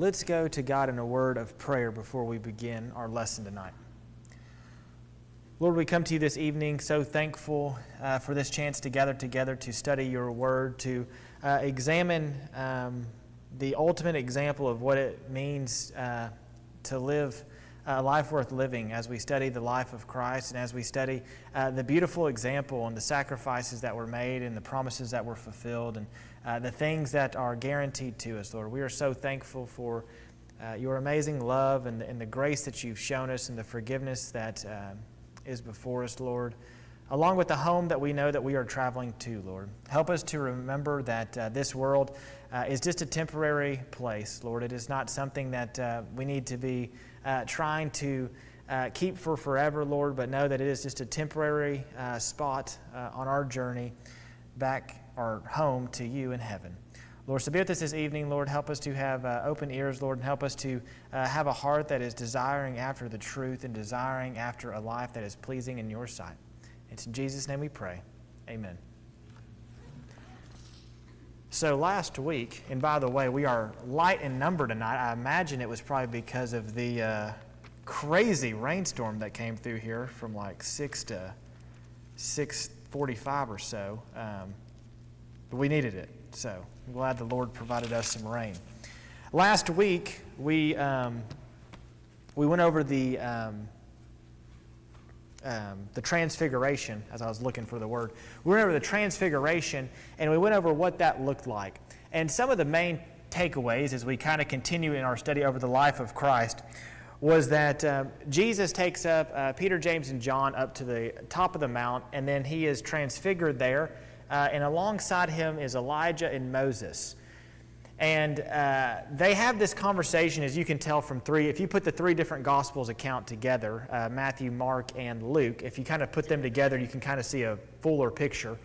Let's go to God in a word of prayer before we begin our lesson tonight. Lord, we come to you this evening so thankful for this chance to gather together to study your word, to examine the ultimate example of what it means to live a life worth living as we study the life of Christ and as we study the beautiful example and the sacrifices that were made and the promises that were fulfilled and the things that are guaranteed to us, Lord. We are so thankful for your amazing love and the grace that you've shown us and the forgiveness that is before us, Lord, along with the home that we know that we are traveling to, Lord. Help us to remember that this world is just a temporary place, Lord. It is not something that we need to be trying to keep for forever, Lord, but know that it is just a temporary spot on our journey back or home to you in heaven. Lord, so be with us this evening, Lord. Help us to have open ears, Lord, and help us to have a heart that is desiring after the truth and desiring after a life that is pleasing in your sight. It's in Jesus' name we pray. Amen. So last week, and by the way, we are light in number tonight. I imagine it was probably because of the crazy rainstorm that came through here from like 6 to 6:45 or so. But we needed it, so I'm glad the Lord provided us some rain. Last week, we went over the transfiguration, as I was looking for the word. We went over the transfiguration, and we went over what that looked like. And some of the main takeaways as we kind of continue in our study over the life of Christ was that Jesus takes up Peter, James, and John up to the top of the mount, and then he is transfigured there, and alongside him is Elijah and Moses. And they have this conversation, as you can tell from if you put the three different Gospels account together, Matthew, Mark, and Luke, if you kind of put them together, you can kind of see a fuller picture.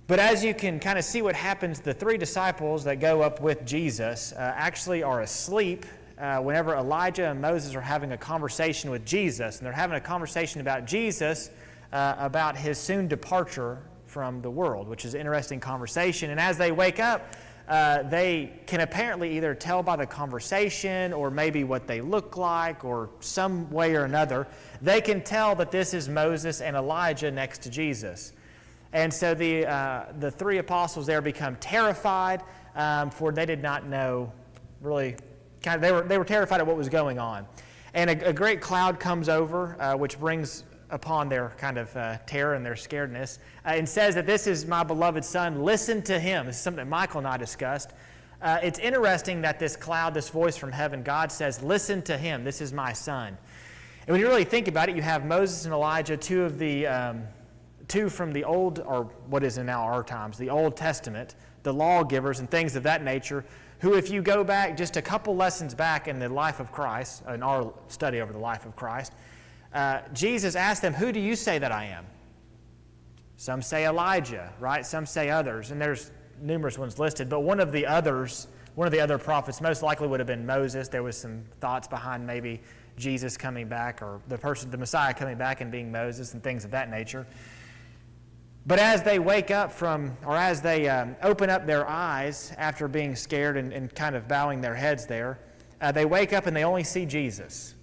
But as you can kind of see what happens, the three disciples that go up with Jesus actually are asleep whenever Elijah and Moses are having a conversation with Jesus. And they're having a conversation about Jesus, about his soon departure from the world, which is an interesting conversation. And as they wake up, they can apparently either tell by the conversation or maybe what they look like or some way or another, they can tell that this is Moses and Elijah next to Jesus. And so the three apostles there become terrified, for they did not know really, they were terrified of what was going on. And a great cloud comes over, which brings upon their kind of terror and their scaredness, and says that this is my beloved son, listen to him. This is something that Michael and I discussed. It's interesting that this cloud, this voice from heaven, God says, listen to him, this is my son. And when you really think about it, you have Moses and Elijah, two from the old, or what is in now our times, the Old Testament, the lawgivers and things of that nature, who if you go back just a couple lessons back in the life of Christ, in our study over the life of Christ, Jesus asked them, who do you say that I am? Some say Elijah, right? Some say others, and there's numerous ones listed, but one of the other prophets most likely would have been Moses. There was some thoughts behind maybe Jesus coming back or the Messiah coming back and being Moses and things of that nature. But as they wake up as they open up their eyes after being scared and kind of bowing their heads there, they wake up and they only see Jesus.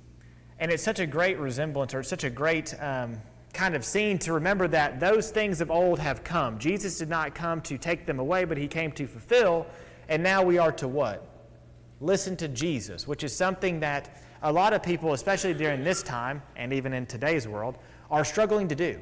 And it's such a great resemblance, or it's such a great kind of scene to remember that those things of old have come. Jesus did not come to take them away, but he came to fulfill. And now we are to what? Listen to Jesus, which is something that a lot of people, especially during this time, and even in today's world, are struggling to do.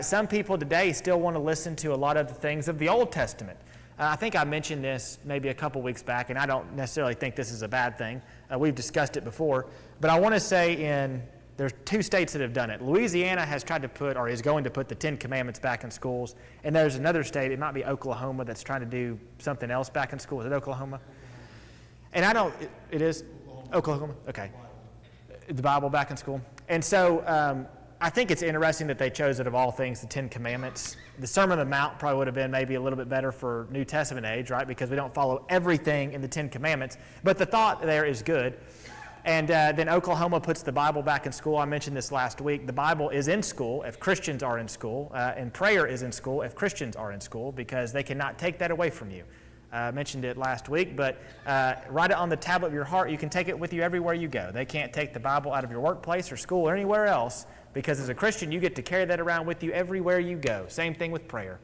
Some people today still want to listen to a lot of the things of the Old Testament. I think I mentioned this maybe a couple weeks back, and I don't necessarily think this is a bad thing. We've discussed it before. But I want to say there's two states that have done it. Louisiana has tried to put, or is going to put, the Ten Commandments back in schools. And there's another state, it might be Oklahoma, that's trying to do something else back in school. Is it Oklahoma? And it is? Oklahoma? Okay. The Bible back in school. And so I think it's interesting that they chose it of all things, the Ten Commandments. The Sermon on the Mount probably would have been maybe a little bit better for New Testament age, right? Because we don't follow everything in the Ten Commandments. But the thought there is good. And then Oklahoma puts the Bible back in school. I mentioned this last week. The Bible is in school if Christians are in school, and prayer is in school if Christians are in school, because they cannot take that away from you. I mentioned it last week, but write it on the tablet of your heart. You can take it with you everywhere you go. They can't take the Bible out of your workplace or school or anywhere else, because as a Christian, you get to carry that around with you everywhere you go. Same thing with prayer.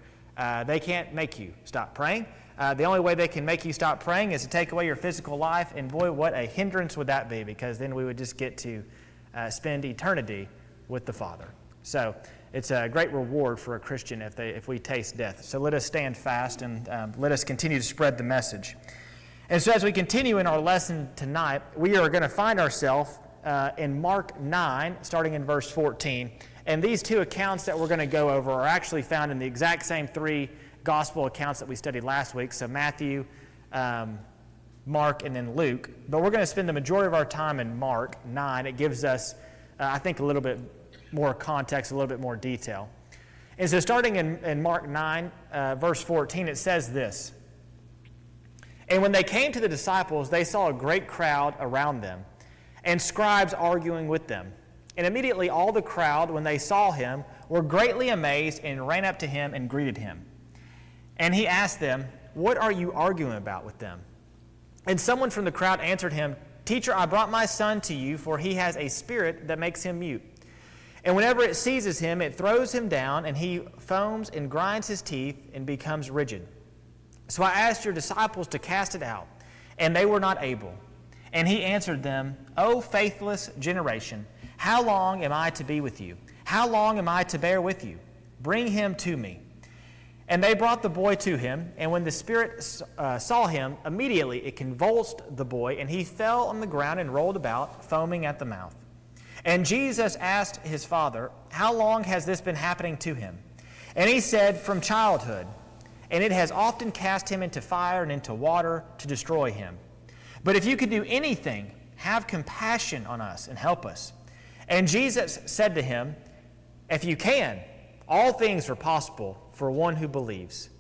They can't make you stop praying. The only way they can make you stop praying is to take away your physical life, and boy, what a hindrance would that be, because then we would just get to spend eternity with the Father. So it's a great reward for a Christian if we taste death. So let us stand fast and let us continue to spread the message. And so as we continue in our lesson tonight, we are going to find ourselves in Mark 9, starting in verse 14. And these two accounts that we're going to go over are actually found in the exact same three gospel accounts that we studied last week. So Matthew, Mark, and then Luke. But we're going to spend the majority of our time in Mark 9. It gives us, I think, a little bit more context, a little bit more detail. And so starting in Mark 9, verse 14, it says this: "And when they came to the disciples, they saw a great crowd around them, and scribes arguing with them. And immediately all the crowd, when they saw him, were greatly amazed and ran up to him and greeted him. And he asked them, 'What are you arguing about with them?' And someone from the crowd answered him, 'Teacher, I brought my son to you, for he has a spirit that makes him mute. And whenever it seizes him, it throws him down, and he foams and grinds his teeth and becomes rigid. So I asked your disciples to cast it out, and they were not able.' And he answered them, 'O faithless generation, how long am I to be with you? How long am I to bear with you? Bring him to me.' And they brought the boy to him, and when the spirit saw him, immediately it convulsed the boy, and he fell on the ground and rolled about, foaming at the mouth. And Jesus asked his father, 'How long has this been happening to him?' And he said, 'From childhood. And it has often cast him into fire and into water to destroy him. But if you could do anything, have compassion on us and help us.' And Jesus said to him, 'If you can, all things are possible for one who believes.'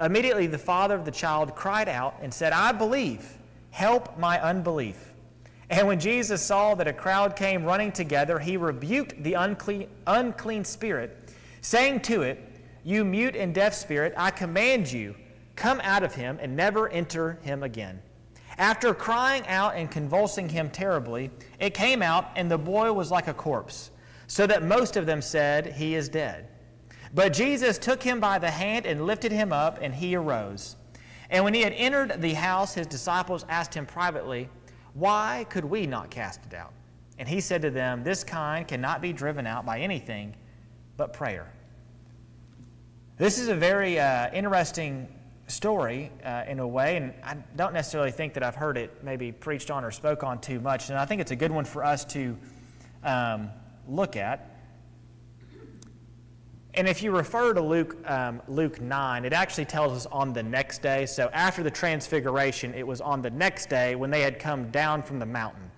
Immediately the father of the child cried out and said, 'I believe, help my unbelief.' And when Jesus saw that a crowd came running together, he rebuked the unclean spirit, saying to it, 'You mute and deaf spirit, I command you, come out of him and never enter him again.' After crying out and convulsing him terribly, it came out, and the boy was like a corpse, so that most of them said, 'He is dead.' But Jesus took him by the hand and lifted him up, and he arose. And when he had entered the house, his disciples asked him privately, 'Why could we not cast it out?' And he said to them, 'This kind cannot be driven out by anything but prayer.'" This is a very interesting story in a way, and I don't necessarily think that I've heard it maybe preached on or spoke on too much, and I think it's a good one for us to look at. And if you refer to Luke 9, it actually tells us on the next day. So after the transfiguration, it was on the next day when they had come down from the mountain.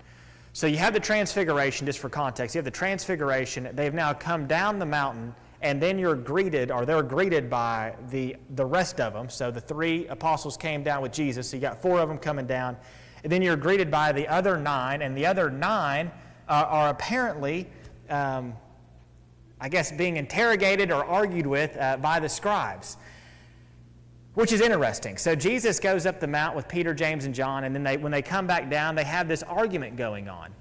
So you have the transfiguration, just for context. You have the transfiguration. They've now come down the mountain, and then they're greeted by the rest of them. So the three apostles came down with Jesus. So you got four of them coming down. And then you're greeted by the other nine, and the other nine are apparently being interrogated or argued with by the scribes, which is interesting. So Jesus goes up the mount with Peter, James, and John, and then when they come back down, they have this argument going on.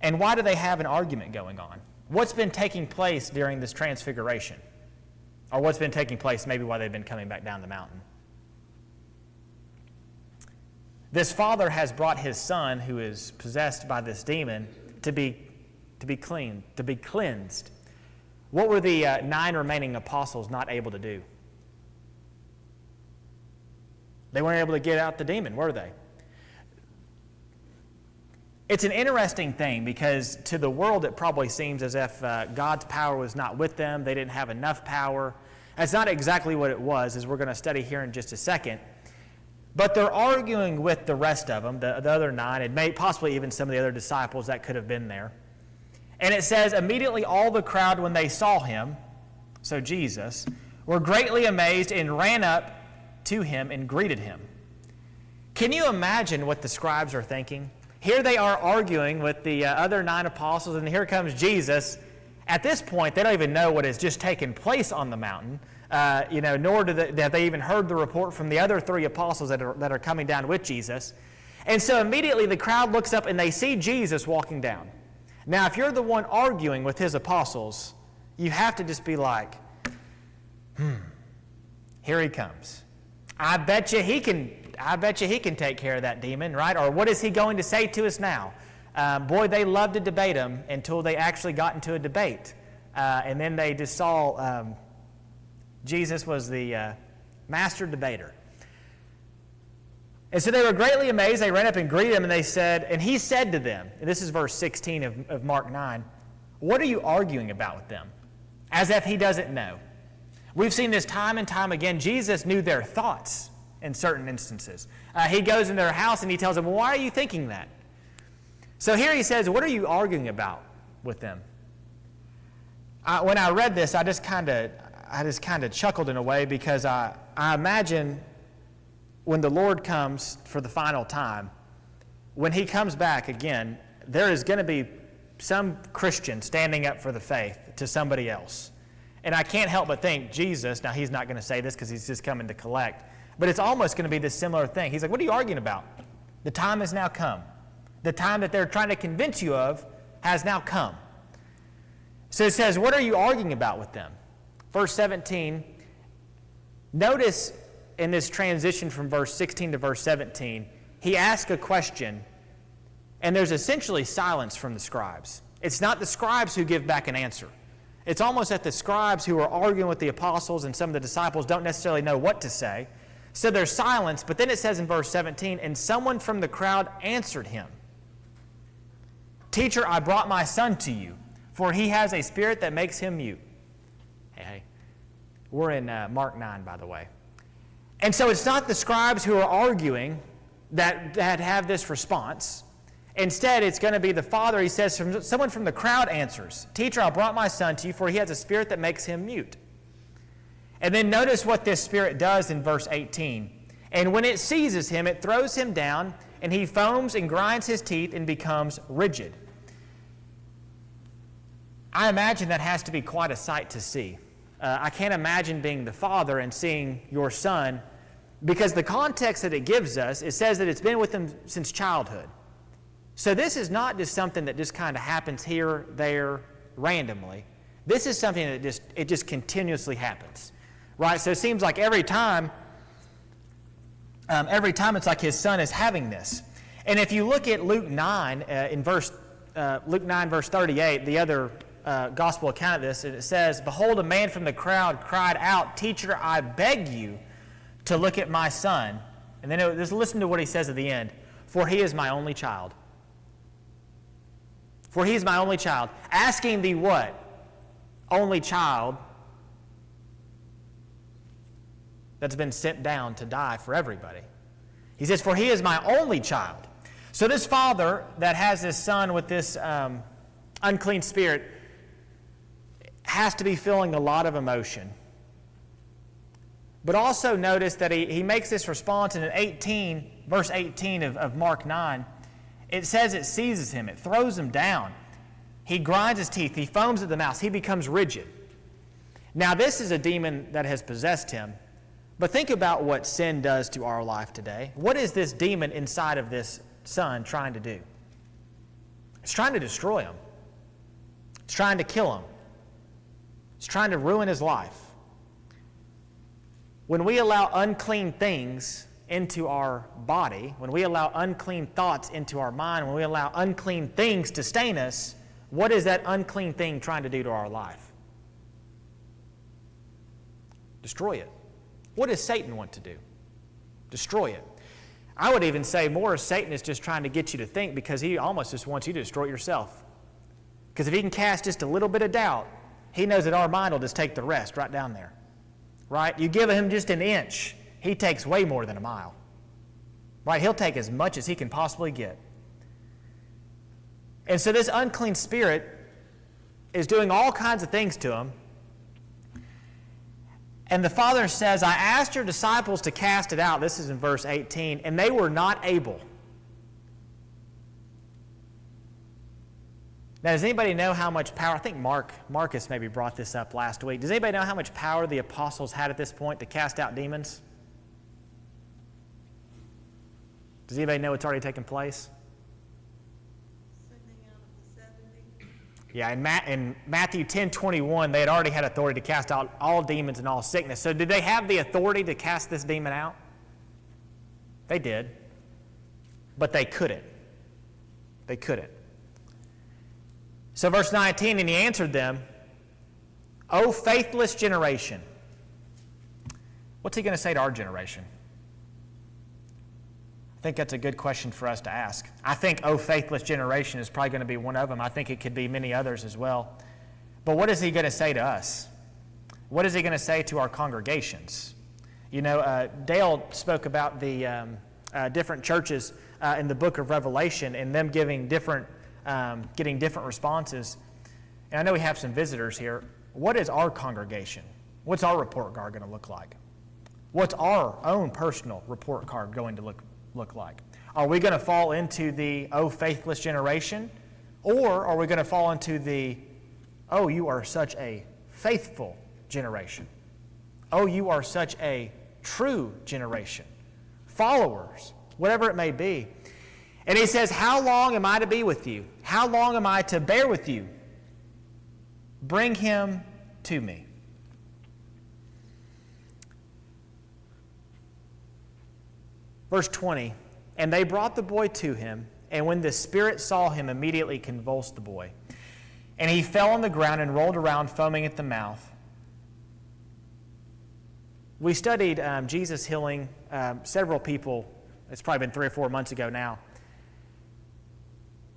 And why do they have an argument going on? What's been taking place during this transfiguration? Or what's been taking place maybe while they've been coming back down the mountain? This father has brought his son, who is possessed by this demon, to be clean, to be cleansed. What were the 9 remaining apostles not able to do? They weren't able to get out the demon, were they? It's an interesting thing because to the world it probably seems as if God's power was not with them. They didn't have enough power. That's not exactly what it was, as we're going to study here in just a second. But they're arguing with the rest of them, the other 9, and possibly even some of the other disciples that could have been there. And it says, immediately all the crowd, when they saw him, so Jesus, were greatly amazed and ran up to him and greeted him. Can you imagine what the scribes are thinking? Here they are arguing with the other 9 apostles, and here comes Jesus. At this point, they don't even know what has just taken place on the mountain. Nor have they even heard the report from the other 3 apostles that are coming down with Jesus. And so immediately the crowd looks up and they see Jesus walking down. Now, if you're the one arguing with his apostles, you have to just be like, here he comes. I bet you he can take care of that demon, right? Or what is he going to say to us now? Boy, they loved to debate him until they actually got into a debate. And then they just saw Jesus was the master debater. And so they were greatly amazed. They ran up and greeted him, and he said to them, and this is verse 16 of Mark 9, what are you arguing about with them? As if he doesn't know. We've seen this time and time again. Jesus knew their thoughts in certain instances. He goes in their house and he tells them, well, why are you thinking that? So here he says, what are you arguing about with them? When I read this, I just kind of chuckled in a way, because I imagine when the Lord comes for the final time, when he comes back again, there is going to be some Christian standing up for the faith to somebody else. And I can't help but think Jesus, now he's not going to say this because he's just coming to collect, but it's almost going to be this similar thing. He's like, what are you arguing about? The time has now come. The time that they're trying to convince you of has now come. So it says, what are you arguing about with them? Verse 17, notice in this transition from verse 16 to verse 17, he asks a question, and there's essentially silence from the scribes. It's not the scribes who give back an answer. It's almost that the scribes who are arguing with the apostles and some of the disciples don't necessarily know what to say. So there's silence, but then it says in verse 17, and someone from the crowd answered him, Teacher, I brought my son to you, for he has a spirit that makes him mute. Hey. We're in Mark 9, by the way. And so it's not the scribes who are arguing that have this response. Instead, it's going to be the father. He says, someone from the crowd answers, Teacher, I brought my son to you, for he has a spirit that makes him mute. And then notice what this spirit does in verse 18. And when it seizes him, it throws him down, and he foams and grinds his teeth and becomes rigid. I imagine that has to be quite a sight to see. I can't imagine being the father and seeing your son, because the context that it gives us, it says that it's been with him since childhood. So this is not just something that just kind of happens here, there, randomly. This is something that just continuously happens, right? So it seems like every time it's like his son is having this. And if you look at Luke 9, Luke 9, verse 38, the other gospel account of this, and it says, Behold, a man from the crowd cried out, Teacher, I beg you to look at my son. And then just listen to what he says at the end. For he is my only child. For he is my only child. Asking the what? Only child that's been sent down to die for everybody. He says, for he is my only child. So this father that has this son with this unclean spirit has to be feeling a lot of emotion. But also notice that he makes this response in verse 18 of Mark 9. It says it seizes him. It throws him down. He grinds his teeth. He foams at the mouth. He becomes rigid. Now, this is a demon that has possessed him. But think about what sin does to our life today. What is this demon inside of this son trying to do? It's trying to destroy him. It's trying to kill him. It's trying to ruin his life. When we allow unclean things into our body, when we allow unclean thoughts into our mind, when we allow unclean things to stain us, what is that unclean thing trying to do to our life? Destroy it. What does Satan want to do? Destroy it. I would even say more, Satan is just trying to get you to think, because he almost just wants you to destroy yourself. Because if he can cast just a little bit of doubt, he knows that our mind will just take the rest right down there. Right? You give him just an inch, he takes way more than a mile. Right? He'll take as much as he can possibly get. And so this unclean spirit is doing all kinds of things to him. And the Father says, I asked your disciples to cast it out. This is in verse 18. And they were not able. Now, does anybody know how much power? I think Marcus maybe brought this up last week. Does anybody know how much power the apostles had at this point to cast out demons? Does anybody know what's already taken place? Sending out of the 70. Yeah, in Matthew 10:21, they had already had authority to cast out all demons and all sickness. So did they have the authority to cast this demon out? They did. But they couldn't. They couldn't. So verse 19, and he answered them, O faithless generation. What's he going to say to our generation? I think that's a good question for us to ask. I think, O faithless generation is probably going to be one of them. I think it could be many others as well. But what is he going to say to us? What is he going to say to our congregations? You know, Dale spoke about the different churches in the book of Revelation and them getting different responses. And I know we have some visitors here. What is our congregation? What's our report card going to look like? What's our own personal report card going to look like? Are we going to fall into the, oh, faithless generation? Or are we going to fall into the, oh, you are such a faithful generation? Oh, you are such a true generation? Followers, whatever it may be. And he says, how long am I to be with you? How long am I to bear with you? Bring him to me. Verse 20, and they brought the boy to him, and when the spirit saw him, immediately convulsed the boy. And he fell on the ground and rolled around, foaming at the mouth. We studied Jesus healing several people. It's probably been 3 or 4 months ago now.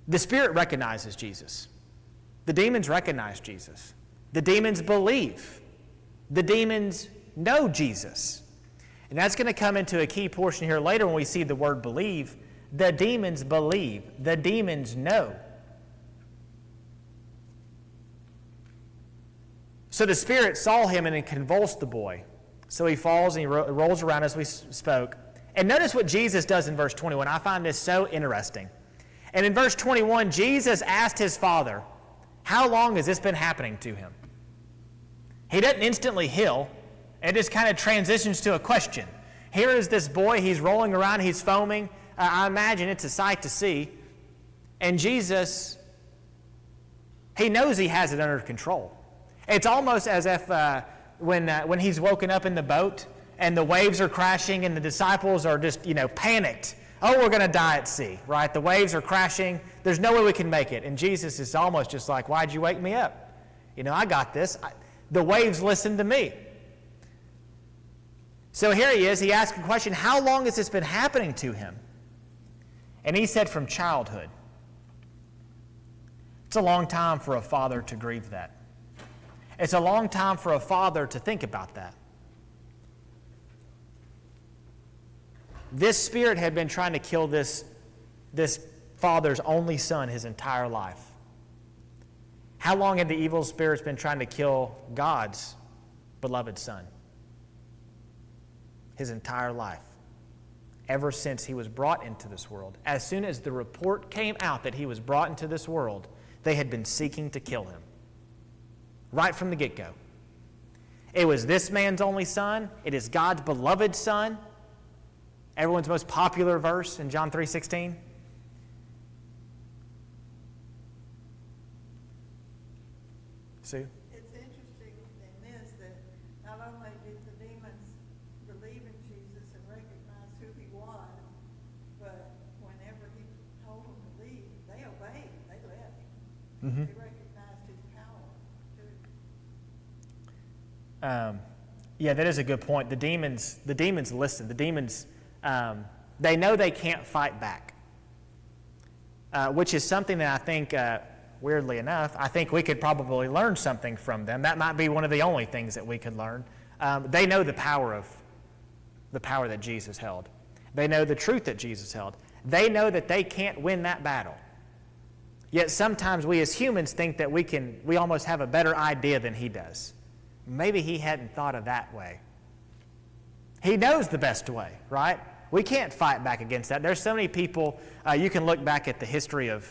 The spirit recognizes Jesus. The demons recognize Jesus. The demons believe. The demons know Jesus. And that's going to come into a key portion here later when we see the word believe. The demons believe. The demons know. So the spirit saw him and it convulsed the boy. So he falls and he rolls around as we spoke. And notice what Jesus does in verse 21. I find this so interesting. And in verse 21, Jesus asked his father, how long has this been happening to him? He doesn't instantly heal. It just kind of transitions to a question. Here is this boy. He's rolling around. He's foaming. I imagine it's a sight to see. And Jesus, he knows he has it under control. It's almost as if when he's woken up in the boat and the waves are crashing and the disciples are just, panicked. Oh, we're going to die at sea, right? The waves are crashing. There's no way we can make it. And Jesus is almost just like, why'd you wake me up? I got this. The waves listen to me. So here he is. He asked a question, how long has this been happening to him? And he said, from childhood. It's a long time for a father to grieve that. It's a long time for a father to think about that. This spirit had been trying to kill this father's only son his entire life. How long had the evil spirits been trying to kill God's beloved son? His entire life. Ever since he was brought into this world. As soon as the report came out that he was brought into this world, they had been seeking to kill him. Right from the get-go. It was this man's only son. It is God's beloved son. Everyone's most popular verse in John 3:16. Sue? It's interesting in this that not only did the demons believe in Jesus and recognize who he was, but whenever he told them to leave, they obeyed. They left. Mm-hmm. They recognized his power too. Yeah, that is a good point. The demons listen. The demons, they know they can't fight back, which is something that I think, weirdly enough, I think we could probably learn something from them. That might be one of the only things that we could learn. They know the power that Jesus held. They know the truth that Jesus held. They know that they can't win that battle. Yet sometimes we as humans think that we almost have a better idea than he does. Maybe he hadn't thought of that way. He knows the best way, right? We can't fight back against that. There's so many people, you can look back at the history of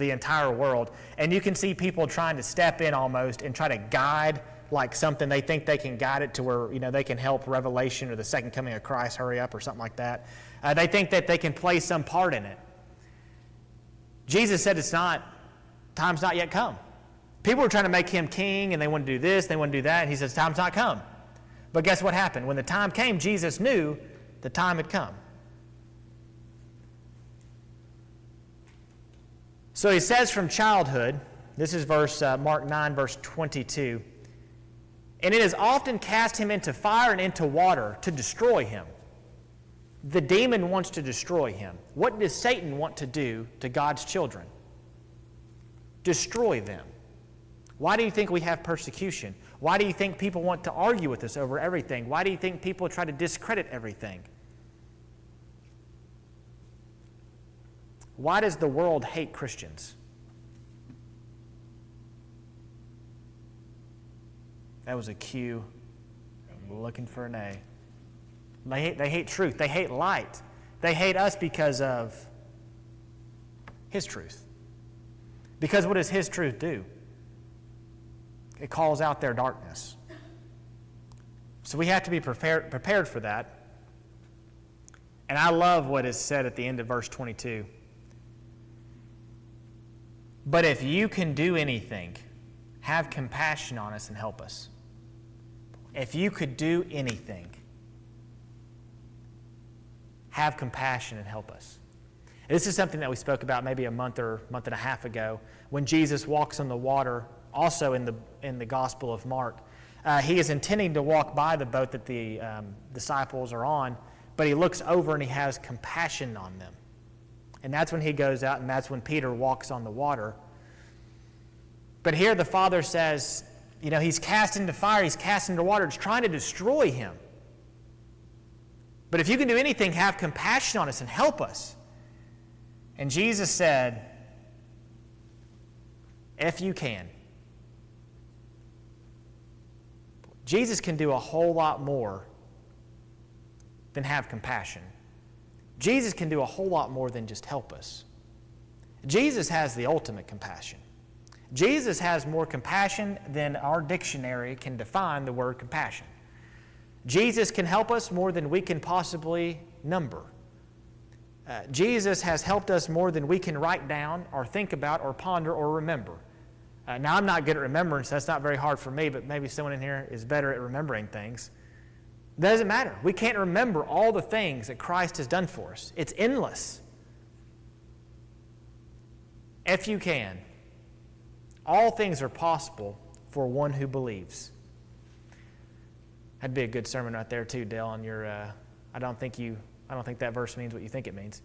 the entire world. And you can see people trying to step in almost and try to guide like something. They think they can guide it to where, they can help Revelation or the second coming of Christ hurry up or something like that. They think that they can play some part in it. Jesus said time's not yet come. People were trying to make him king, and they want to do this, they want to do that, and he says, time's not come. But guess what happened? When the time came, Jesus knew the time had come. So he says from childhood, this is Mark 9, verse 22, and it has often cast him into fire and into water to destroy him. The demon wants to destroy him. What does Satan want to do to God's children? Destroy them. Why do you think we have persecution? Why do you think people want to argue with us over everything? Why do you think people try to discredit everything? Why does the world hate Christians? That was a cue. I'm looking for an A. They hate truth. They hate light. They hate us because of his truth. Because what does his truth do? It calls out their darkness. So we have to be prepared for that. And I love what is said at the end of verse 22. But if you can do anything, have compassion on us and help us. If you could do anything, have compassion and help us. And this is something that we spoke about maybe a month and a half ago when Jesus walks on the water, also in the Gospel of Mark. He is intending to walk by the boat that the disciples are on, but he looks over and he has compassion on them. And that's when he goes out, and that's when Peter walks on the water. But here the Father says, he's cast into fire, he's cast into water, it's trying to destroy him. But if you can do anything, have compassion on us and help us. And Jesus said, if you can. Jesus can do a whole lot more than have compassion. Jesus can do a whole lot more than just help us. Jesus has the ultimate compassion. Jesus has more compassion than our dictionary can define the word compassion. Jesus can help us more than we can possibly number. Jesus has helped us more than we can write down or think about or ponder or remember. Now, I'm not good at remembrance. That's not very hard for me, but maybe someone in here is better at remembering things. It doesn't matter. We can't remember all the things that Christ has done for us. It's endless. If you can, all things are possible for one who believes. That'd be a good sermon right there too, Dale, on your, I don't think that verse means what you think it means.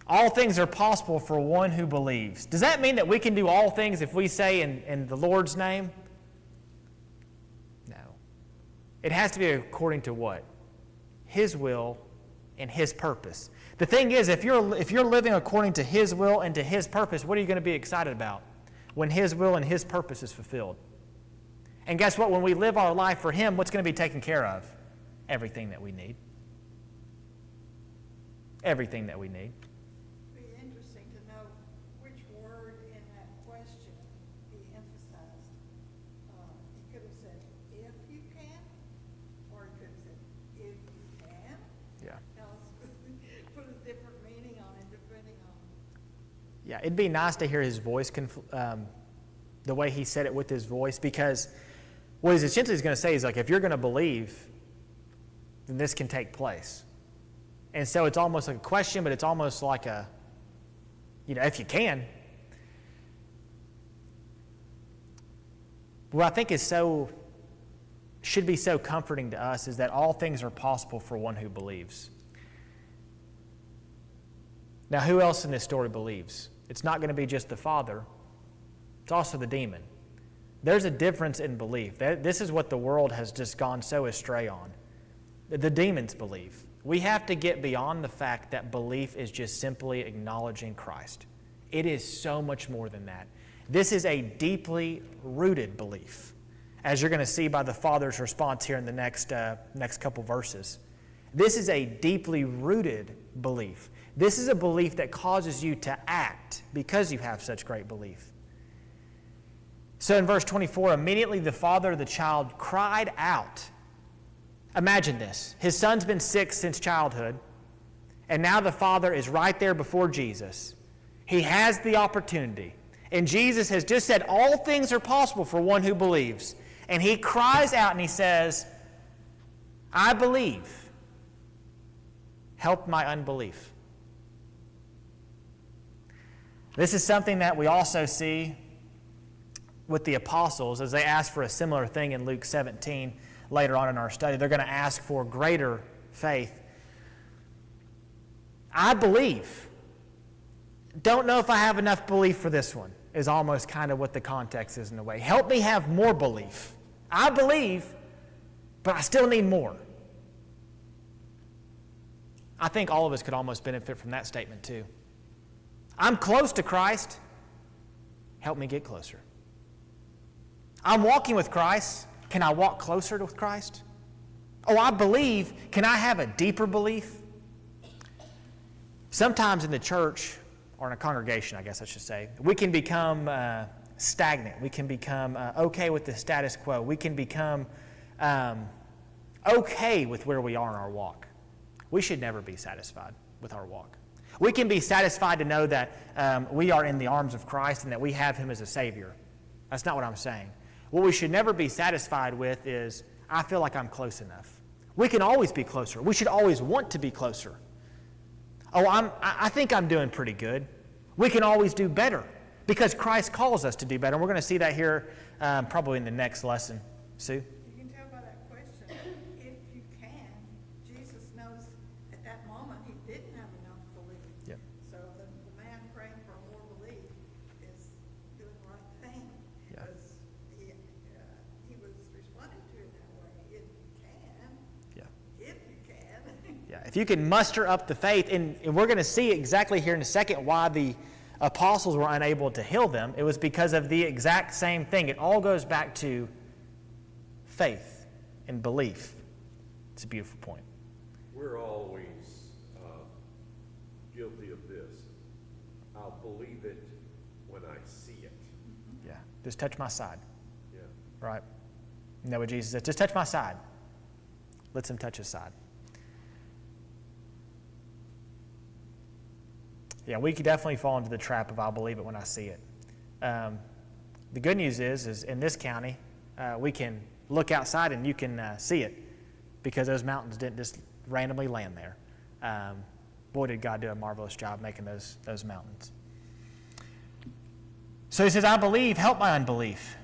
All things are possible for one who believes. Does that mean that we can do all things if we say in the Lord's name? No. It has to be according to what? His will and his purpose. The thing is, if you're living according to his will and to his purpose, what are you going to be excited about when his will and his purpose is fulfilled? And guess what? When we live our life for him, what's going to be taken care of? Everything that we need. Everything that we need. It'd be interesting to know which word in that question he emphasized. He could have said, if you can, or he could have said, if you can. Yeah. Put a different meaning on it depending on. Yeah, it'd be nice to hear his voice, the way he said it with his voice, because what he's essentially going to say is, like, if you're going to believe, then this can take place. And so it's almost like a question, but it's almost like a, if you can. What I think should be so comforting to us is that all things are possible for one who believes. Now, who else in this story believes? It's not going to be just the Father. It's also the demon. There's a difference in belief. This is what the world has just gone so astray on. The demons believe. We have to get beyond the fact that belief is just simply acknowledging Christ. It is so much more than that. This is a deeply rooted belief, as you're going to see by the Father's response here in the next couple verses. This is a deeply rooted belief. This is a belief that causes you to act because you have such great belief. So in verse 24, immediately the father of the child cried out. Imagine this. His son's been sick since childhood, and now the father is right there before Jesus. He has the opportunity. And Jesus has just said all things are possible for one who believes. And he cries out and he says, I believe. Help my unbelief. This is something that we also see with the apostles as they ask for a similar thing in Luke 17 later on in our study. They're going to ask for greater faith. I believe. Don't know if I have enough belief for this one, is almost kind of what the context is in a way. Help me have more belief. I believe, but I still need more. I think all of us could almost benefit from that statement too. I'm close to Christ. Help me get closer. I'm walking with Christ. Can I walk closer with Christ? Oh, I believe. Can I have a deeper belief? Sometimes in the church, or in a congregation, I guess I should say, we can become stagnant. We can become okay with the status quo. We can become okay with where we are in our walk. We should never be satisfied with our walk. We can be satisfied to know that we are in the arms of Christ and that we have Him as a Savior. That's not what I'm saying. What we should never be satisfied with is, I feel like I'm close enough. We can always be closer. We should always want to be closer. Oh, I think I'm doing pretty good. We can always do better because Christ calls us to do better. And we're going to see that here probably in the next lesson. Sue? You can tell by that question, if you can, Jesus knows at that moment he didn't have enough belief. Yep. So the man praying for more belief is doing the right thing. Yeah. Because he was responding to it that way. If you can. Yeah. If you can. Yeah. If you can muster up the faith, and we're going to see exactly here in a second why the apostles were unable to heal them. It was because of the exact same thing. It all goes back to faith and belief. It's a beautiful point. We're always guilty of this. I'll believe it when I see it. Yeah. Just touch my side. Yeah. Right? You know what Jesus said? Just touch my side. Let him touch his side. Yeah, we could definitely fall into the trap of I'll believe it when I see it. The good news is in this county, we can look outside and you can see it because those mountains didn't just randomly land there. Boy, did God do a marvelous job making those mountains. So he says, I believe, help my unbelief.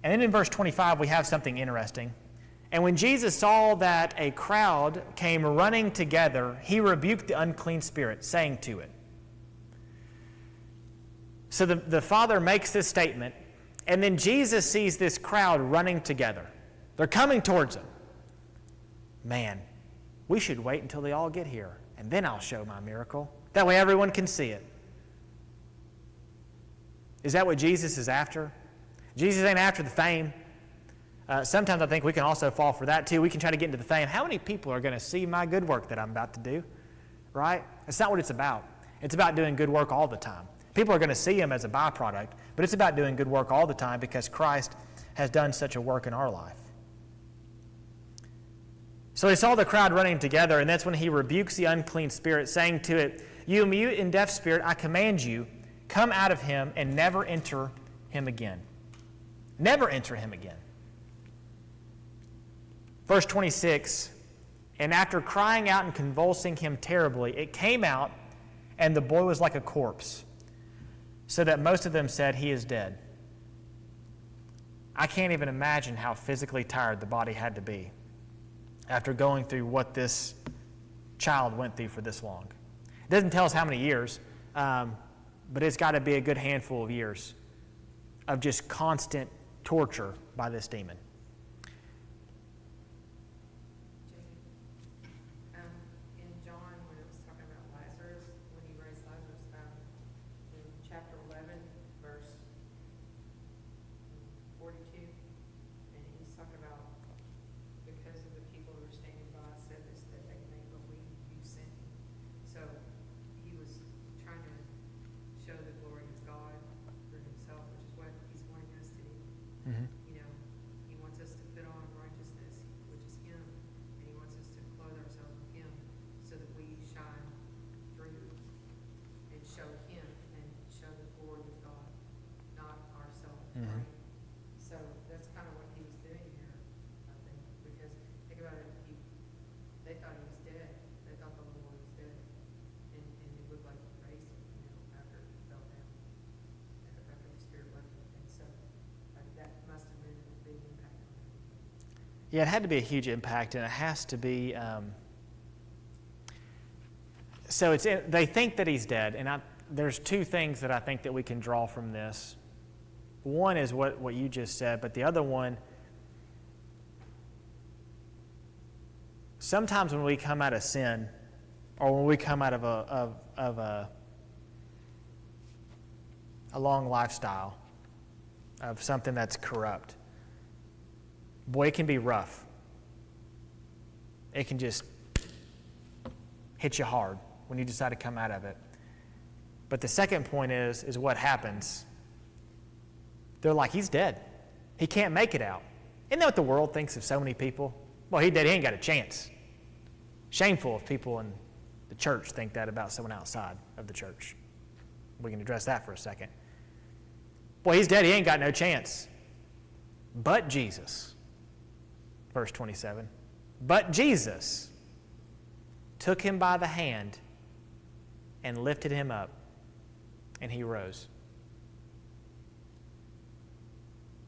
And then in verse 25, we have something interesting. And when Jesus saw that a crowd came running together, he rebuked the unclean spirit, saying to it. So the Father makes this statement, and then Jesus sees this crowd running together. They're coming towards him. Man, we should wait until they all get here, and then I'll show my miracle. That way everyone can see it. Is that what Jesus is after? Jesus ain't after the fame. Sometimes I think we can also fall for that too. We can try to get into the fame. How many people are going to see my good work that I'm about to do? Right? That's not what it's about. It's about doing good work all the time. People are going to see him as a byproduct, but it's about doing good work all the time because Christ has done such a work in our life. So he saw the crowd running together, and that's when he rebukes the unclean spirit, saying to it, You mute and deaf spirit, I command you, come out of him and never enter him again. Never enter him again. Verse 26, and after crying out and convulsing him terribly, it came out, and the boy was like a corpse, so that most of them said, He is dead. I can't even imagine how physically tired the body had to be after going through what this child went through for this long. It doesn't tell us how many years, but it's got to be a good handful of years of just constant torture by this demon. In John, when it was talking about Lazarus, when he raised Lazarus, in chapter 11, verse 42, and he's talking about because of the people who were standing by said this, that Mhm. right? So that's kind of what he was doing here, I think, because think about it, they thought he was dead. They thought the Lord was dead, and it looked like he raised him, after he fell down, after the Spirit left him, and so that must have been a big impact on him. Yeah, it had to be a huge impact, and it has to be. So they think that he's dead, and there's two things that I think that we can draw from this. One is what you just said, but the other one, sometimes when we come out of sin, or when we come out of a long lifestyle of something that's corrupt, boy, it can be rough. It can just hit you hard when you decide to come out of it. But the second point is what happens. They're like, he's dead. He can't make it out. Isn't that what the world thinks of so many people? Well, he's dead. He ain't got a chance. Shameful if people in the church think that about someone outside of the church. We can address that for a second. Boy, he's dead. He ain't got no chance. But Jesus, verse 27, but Jesus took him by the hand and lifted him up, and he rose.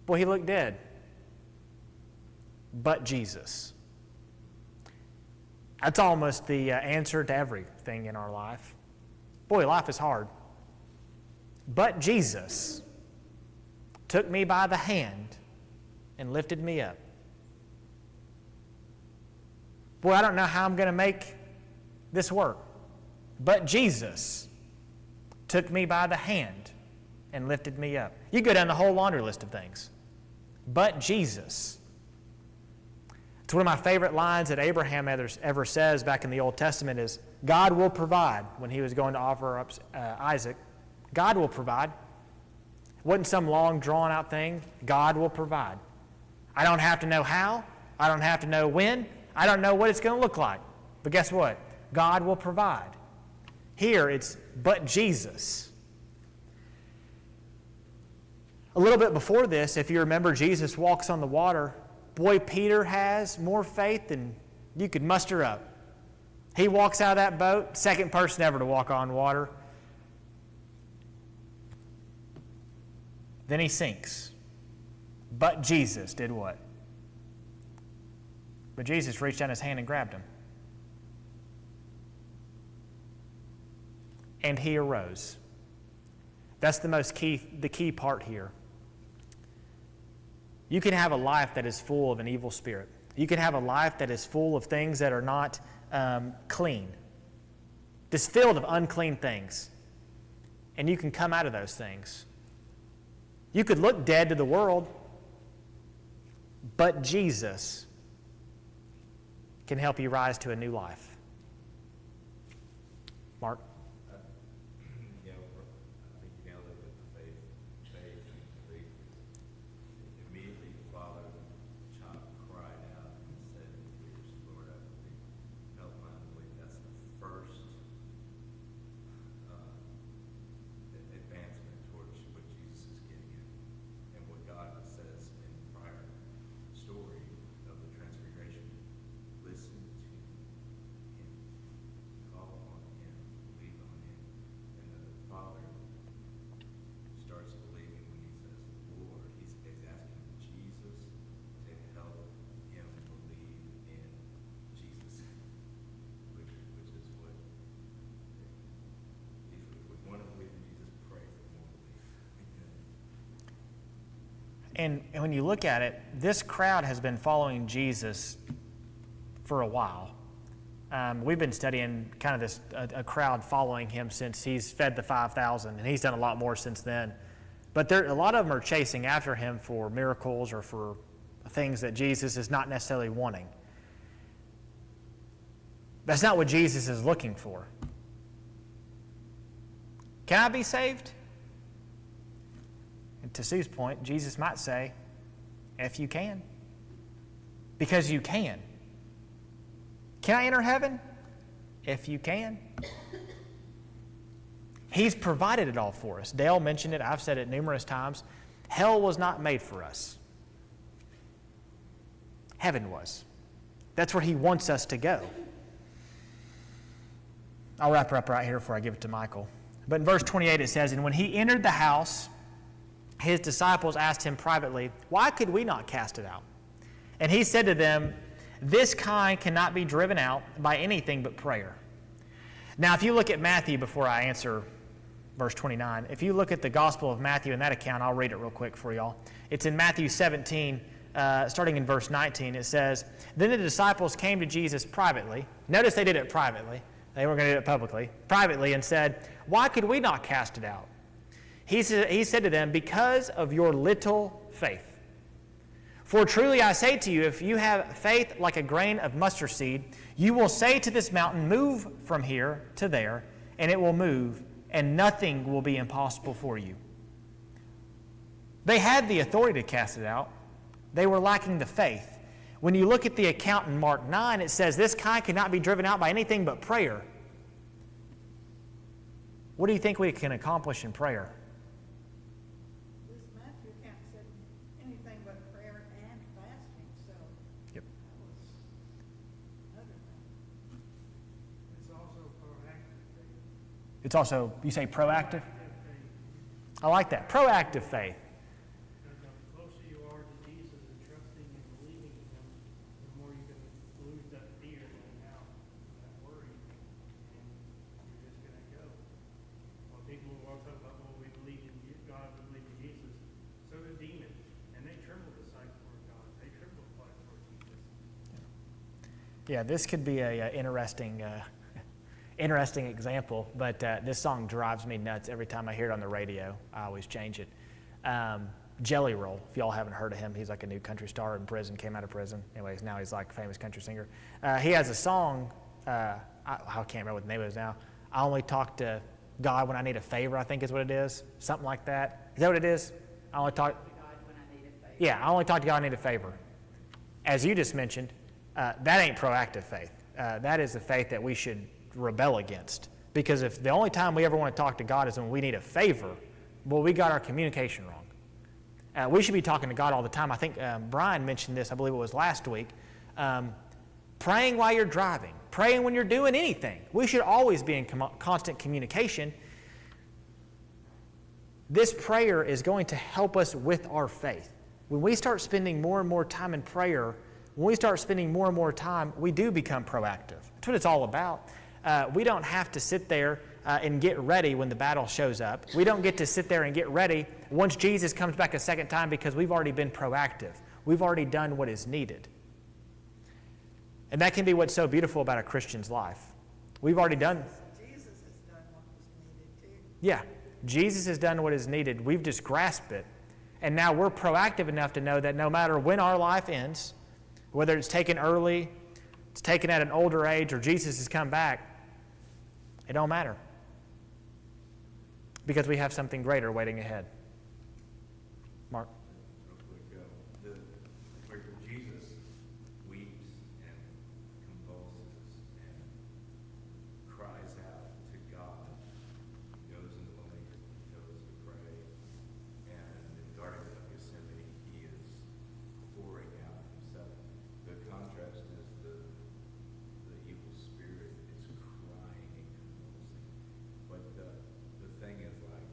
Boy, he looked dead. But Jesus. That's almost the answer to everything in our life. Boy, life is hard. But Jesus took me by the hand and lifted me up. Boy, I don't know how I'm going to make this work. But Jesus took me by the hand and lifted me up. You go down the whole laundry list of things. But Jesus. It's one of my favorite lines that Abraham ever says back in the Old Testament is, God will provide. When he was going to offer up Isaac, God will provide. It wasn't some long, drawn-out thing. God will provide. I don't have to know how. I don't have to know when. I don't know what it's going to look like. But guess what? God will provide. Here it's, but Jesus. A little bit before this, if you remember, Jesus walks on the water. Boy, Peter has more faith than you could muster up. He walks out of that boat, second person ever to walk on water. Then he sinks. But Jesus did what? But Jesus reached out his hand and grabbed him. And he arose. That's the key part here. You can have a life that is full of an evil spirit. You can have a life that is full of things that are not clean. Just filled of unclean things. And you can come out of those things. You could look dead to the world, but Jesus can help you rise to a new life. Mark? Yeah, I think you nailed it with the faith and belief. Immediately the father, the child cried out and said in tears, Lord, I believe, help my unbelief. That's the first advancement towards what Jesus is getting at. And what God says in the prior story of the transfiguration, listen to him, call on him, believe on him. And the father starts believing when he says, Lord, he's asking Jesus to help him believe in Jesus, which is what, if we want to believe in Jesus, pray for more belief. And when you look at it, this crowd has been following Jesus for a while. We've been studying kind of a crowd following him since he's fed the 5,000, and he's done a lot more since then. But a lot of them are chasing after him for miracles or for things that Jesus is not necessarily wanting. That's not what Jesus is looking for. Can I be saved? And to Sue's point, Jesus might say, if you can. Because you can. Can I enter heaven? If you can. He's provided it all for us. Dale mentioned it. I've said it numerous times. Hell was not made for us. Heaven was. That's where he wants us to go. I'll wrap her up right here before I give it to Michael. But in verse 28 it says, "And when he entered the house, his disciples asked him privately, 'Why could we not cast it out?' And he said to them, 'This kind cannot be driven out by anything but prayer.'" Now, if you look at Matthew, before I answer verse 29, if you look at the Gospel of Matthew in that account, I'll read it real quick for y'all. It's in Matthew 17, starting in verse 19. It says, "Then the disciples came to Jesus privately." Notice they did it privately. They weren't going to do it publicly. Privately, and said, "Why could we not cast it out?" He said to them, "Because of your little faith. For truly I say to you, if you have faith like a grain of mustard seed, you will say to this mountain, 'Move from here to there,' and it will move, and nothing will be impossible for you." They had the authority to cast it out. They were lacking the faith. When you look at the account in Mark 9, it says, "This kind cannot be driven out by anything but prayer." What do you think we can accomplish in prayer? This Matthew account said anything but prayer and fasting, so. Yep. That was another thing. It's also proactive faith. It's also, you say proactive? Faith. I like that. Proactive faith. And the closer you are to Jesus and trusting and believing in Him, the more you can lose that fear and doubt and that worry, and you're just going to go. Well, people will talk about, well, we believe in God, we believe in Jesus. So do demons, and they tremble to sight for God. They tremble to fight for Jesus. Yeah, this could be a interesting example, but this song drives me nuts every time I hear it on the radio. I always change it. Jelly Roll, if y'all haven't heard of him, he's like a new country star in prison, came out of prison. Anyways, now he's like a famous country singer. He has a song, I can't remember what the name of it is now. "I only talk to God when I need a favor," I think is what it is. Something like that. Is that what it is? I only talk to God when I need a favor. Yeah, I only talk to God when I need a favor. As you just mentioned, that ain't proactive faith. That is the faith that we should rebel against. Because if the only time we ever want to talk to God is when we need a favor, well, we got our communication wrong. We should be talking to God all the time. I think Brian mentioned this, I believe it was last week. Praying while you're driving, praying when you're doing anything. We should always be in constant communication. This prayer is going to help us with our faith. When we start spending more and more time in prayer, when we start spending more and more time, we do become proactive. That's what it's all about. We don't have to sit there and get ready when the battle shows up. We don't get to sit there and get ready once Jesus comes back a second time because we've already been proactive. We've already done what is needed. And that can be what's so beautiful about a Christian's life. We've already done. Jesus has done what was needed too. Yeah, Jesus has done what is needed. We've just grasped it. And now we're proactive enough to know that no matter when our life ends, whether it's taken early, it's taken at an older age, or Jesus has come back, it don't matter. Because we have something greater waiting ahead. Mark? Real quick, where Jesus weeps and convulses and cries out to God, goes in the wilderness, goes to pray, and in the Garden of Gethsemane, he is pouring out himself. The contrast is the evil spirit is crying and convulsing. But the thing is, like,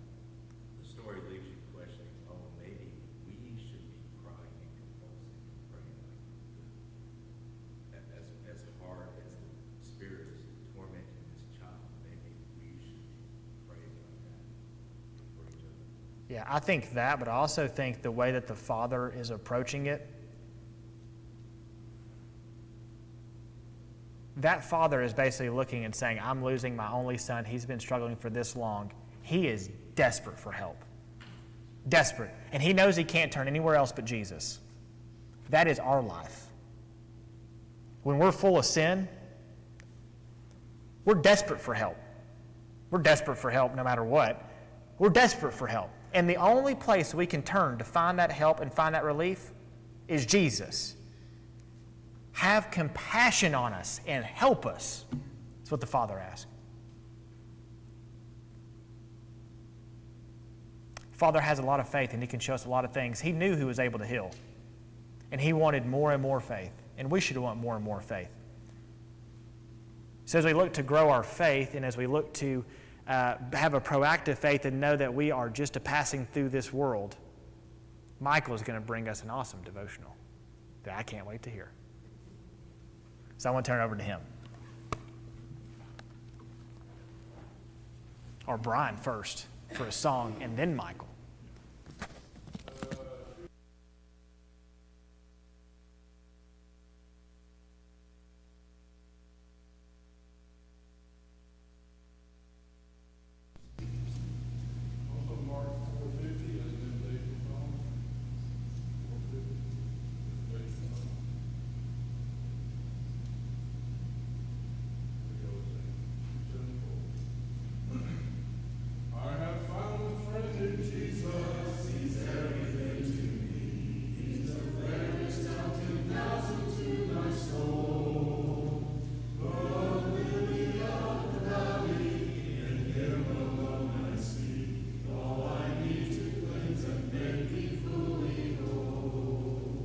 the story leaves you questioning, oh, maybe we should be crying and convulsing and praying like this. As hard as the spirit is tormenting this child, maybe we should be praying like that for each other. Yeah, I think that, but I also think the way that the Father is approaching it, that Father is basically looking and saying, I'm losing my only son. He's been struggling for this long. He is desperate for help. Desperate. And he knows he can't turn anywhere else but Jesus. That is our life. When we're full of sin, we're desperate for help. We're desperate for help no matter what. We're desperate for help. And the only place we can turn to find that help and find that relief is Jesus. Have compassion on us and help us. That's what the Father asks. Father has a lot of faith and he can show us a lot of things. He knew he was able to heal. And he wanted more and more faith. And we should want more and more faith. So as we look to grow our faith and as we look to have a proactive faith and know that we are just a passing through this world, Michael is going to bring us an awesome devotional that I can't wait to hear. So I want to turn it over to him. Or Brian first for a song, and then Michael. Also Mark 450 as an invitation song. 450 invitation song. I have found a friend in Jesus, he's everything to me. He's the fairest of 10,000 to my soul. The lily of the valley, in him alone I see all I need to cleanse and make me fully whole.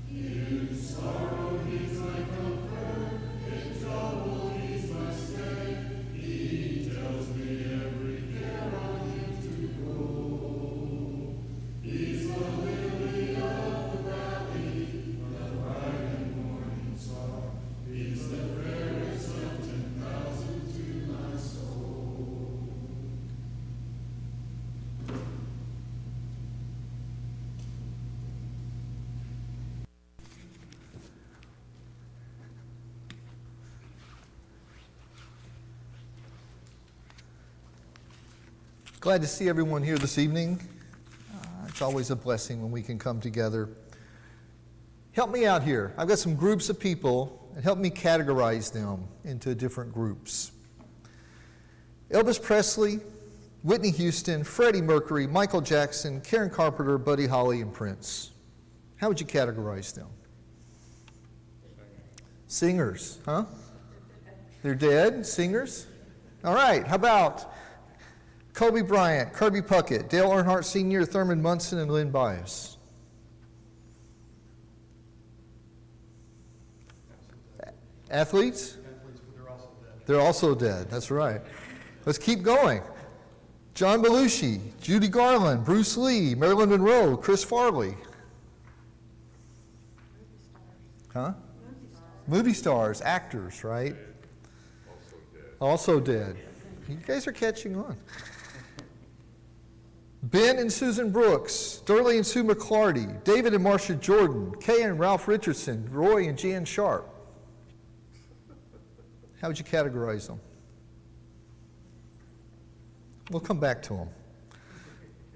In sorrow he's my comfort, in trouble he's my stay. He tells me every care on him to go. He's the lily of the valley, the bright and morning star. He's the fairest of 10,000 to my soul. Glad to see everyone here this evening. It's always a blessing when we can come together. Help me out here. I've got some groups of people, and help me categorize them into different groups. Elvis Presley, Whitney Houston, Freddie Mercury, Michael Jackson, Karen Carpenter, Buddy Holly, and Prince. How would you categorize them? Singers, huh? They're dead? Singers? All right, how about Kobe Bryant, Kirby Puckett, Dale Earnhardt Sr., Thurman Munson, and Lynn Bias? Athletes? They're also dead, that's right. Let's keep going. John Belushi, Judy Garland, Bruce Lee, Marilyn Monroe, Chris Farley. Huh? Movie stars, actors, right? Also dead. You guys are catching on. Ben and Susan Brooks, Durley and Sue McClarty, David and Marcia Jordan, Kay and Ralph Richardson, Roy and Jan Sharp. How would you categorize them? We'll come back to them.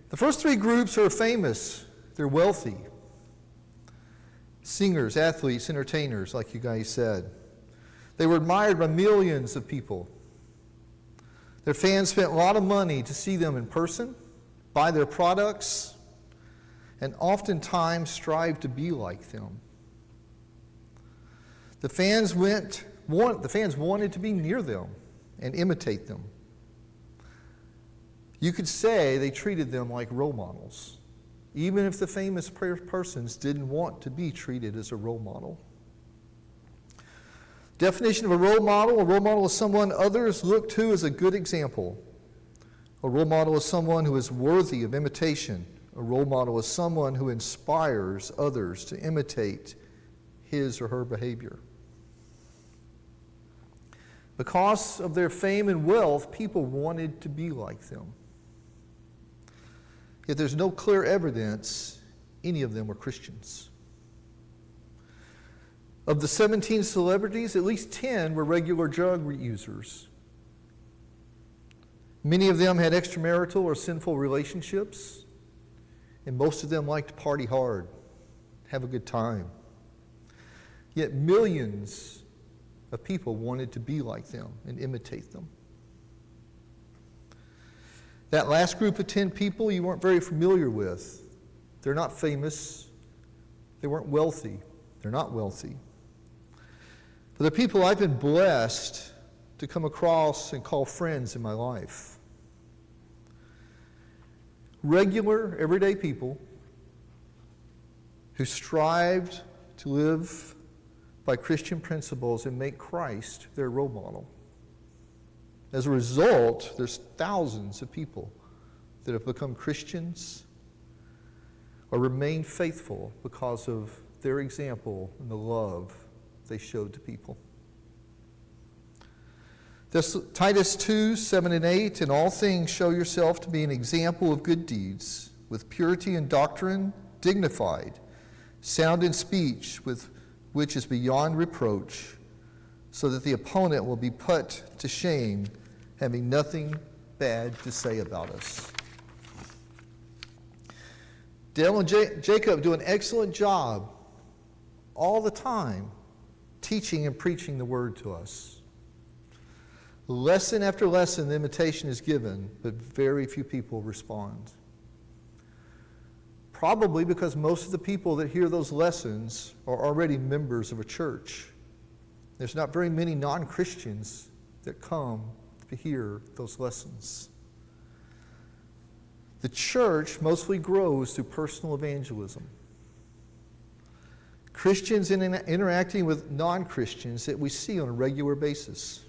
The first three groups are famous. They're wealthy. Singers, athletes, entertainers, like you guys said. They were admired by millions of people. Their fans spent a lot of money to see them in person, buy their products, and oftentimes strive to be like them. The fans wanted to be near them and imitate them. You could say they treated them like role models, even if the famous persons didn't want to be treated as a role model. Definition of a role model is someone others look to as a good example. A role model is someone who is worthy of imitation. A role model is someone who inspires others to imitate his or her behavior. Because of their fame and wealth, people wanted to be like them. Yet there's no clear evidence any of them were Christians. Of the 17 celebrities, at least 10 were regular drug users. Many of them had extramarital or sinful relationships, and most of them liked to party hard, have a good time. Yet millions of people wanted to be like them and imitate them. That last group of 10 people you weren't very familiar with. They're not famous. They weren't wealthy. They're not wealthy. But they're people I've been blessed to come across and call friends in my life. regular, everyday people who strived to live by Christian principles and make Christ their role model. As a result, there's thousands of people that have become Christians or remain faithful because of their example and the love they showed to people. Titus 2, 7 and 8, in all things show yourself to be an example of good deeds, with purity in doctrine, dignified, sound in speech, with which is beyond reproach, so that the opponent will be put to shame, having nothing bad to say about us. Dale and Jacob do an excellent job all the time teaching and preaching the word to us. Lesson after lesson, the invitation is given, but very few people respond. Probably because most of the people that hear those lessons are already members of a church. There's not very many non-Christians that come to hear those lessons. The church mostly grows through personal evangelism. Christians interacting with non-Christians that we see on a regular basis.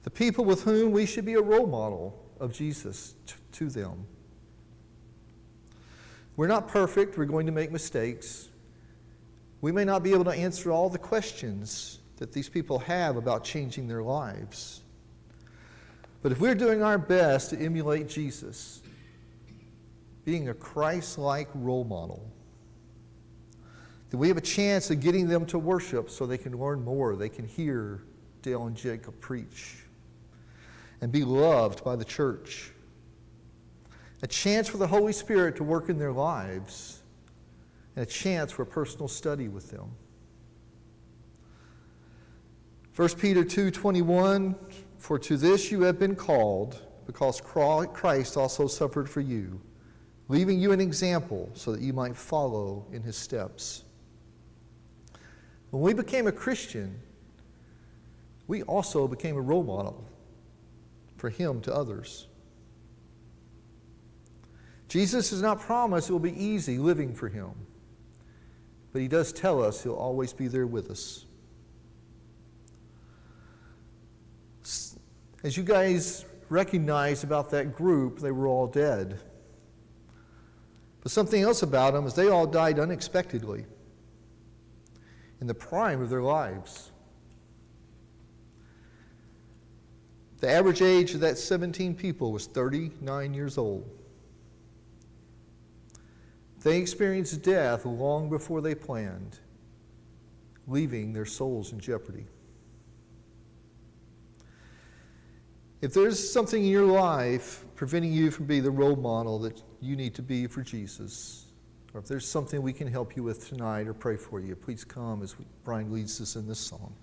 The people with whom we should be a role model of Jesus to them. We're not perfect. We're going to make mistakes. We may not be able to answer all the questions that these people have about changing their lives. But if we're doing our best to emulate Jesus, being a Christ-like role model, then we have a chance of getting them to worship so they can learn more. They can hear Dale and Jacob preach and be loved by the church. A chance for the Holy Spirit to work in their lives, and a chance for personal study with them. 1 Peter 2:21, for to this you have been called, because Christ also suffered for you, leaving you an example so that you might follow in his steps. When we became a Christian, we also became a role model for him to others. Jesus does not promise it will be easy living for him, but he does tell us he'll always be there with us. As you guys recognize about that group, they were all dead. But something else about them is they all died unexpectedly in the prime of their lives. The average age of that 17 people was 39 years old. They experienced death long before they planned, leaving their souls in jeopardy. If there's something in your life preventing you from being the role model that you need to be for Jesus, or if there's something we can help you with tonight or pray for you, please come as Brian leads us in this song.